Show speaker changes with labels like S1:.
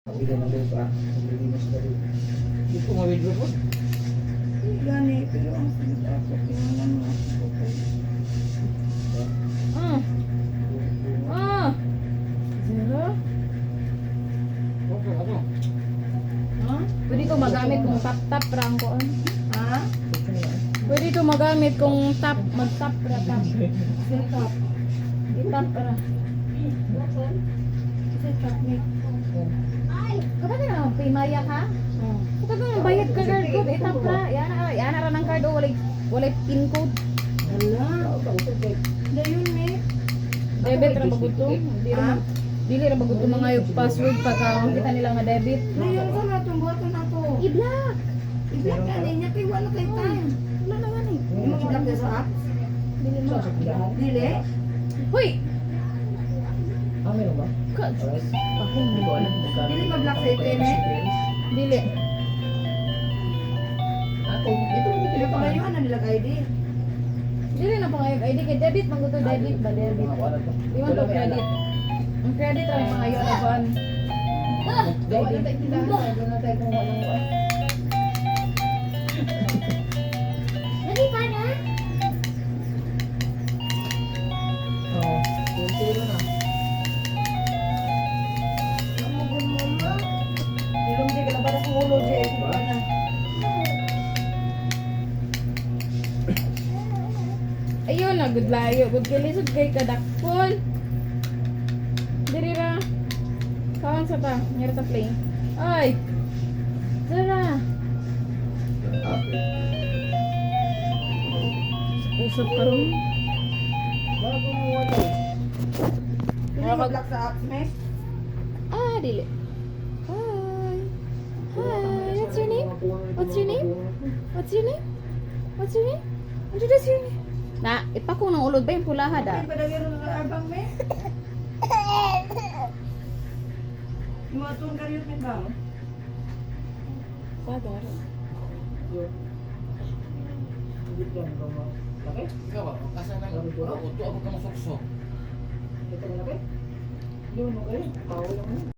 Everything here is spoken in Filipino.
S1: Hindi na lupa. Hindi na sila lupa. Hindi ko mawidro po.
S2: Gani, pero ang sakit ako. Kailangan mo ako. Zero?
S1: Okay, ano?
S3: Pwede ko magamit kung tap-tap rang ko.
S2: Ha?
S3: Pwede ko magamit kung mag-tap ra tap.
S2: Set up.
S3: I-tap ra.
S2: Set up me.
S3: Kapag na pimaya ka?
S2: Oh.
S3: Kapag na bayad ka card code, i-tap ra. Yan ra ng card o walay pin code.
S2: Hala. Dayon me.
S3: Debit ra baguto. Dili ra baguto mga yung password pagka kita nila nga debit.
S2: Dayon ko na itong buhaton ako.
S3: I-block.
S2: I-block ka niya kay wala kay time.
S3: Wala na yan eh.
S2: Hindi mo i-block na sa apps?
S3: Dili mo.
S2: Dili?
S3: Hoy!
S1: Ah, meron ba?
S3: Pakong
S1: Hindi ko alam kung magkano.
S2: Dili ma-block sa item eh?
S3: Dili.
S1: Ako, ito hindi
S2: Pero pangayuan na nila ID.
S3: Dili na pa ngayon. ID kay debit. Maguto debit ba? Debit. Di man to credit. Ang credit ra yung mga yun na ban.
S1: Gawa na tayo tindahan. Gawa na tayo kung walang kuwan.
S3: Lagi pa na?
S1: Oo. Tulo na.
S2: Ilong di ka na ba sa ulo di eh. Kuhaan na.
S3: Ayun na, good layo. Good kilisod kay kadakpon. Diri ra. Kawan sa ta. Nyari ta play. Ay! Zara! Usap ka ron.
S1: Bago mo wala.
S2: Dili ma-block sa apps me?
S3: Dili. Hi! Hi! What's your name? What's your name? What's your name? What's your name? Ano das your name? Na, ipako ng ulod ba yung pulaha da?
S2: Hindi pa daw yun ang arbang me? Iwaton ka rin me ba?
S3: Sagar.
S1: Hindi lang ba mo. Laki?
S4: Ikaw ba? Kasan na ako ka masukso.
S1: Ito malaki? Hindi mo kayo. Pao lang mo.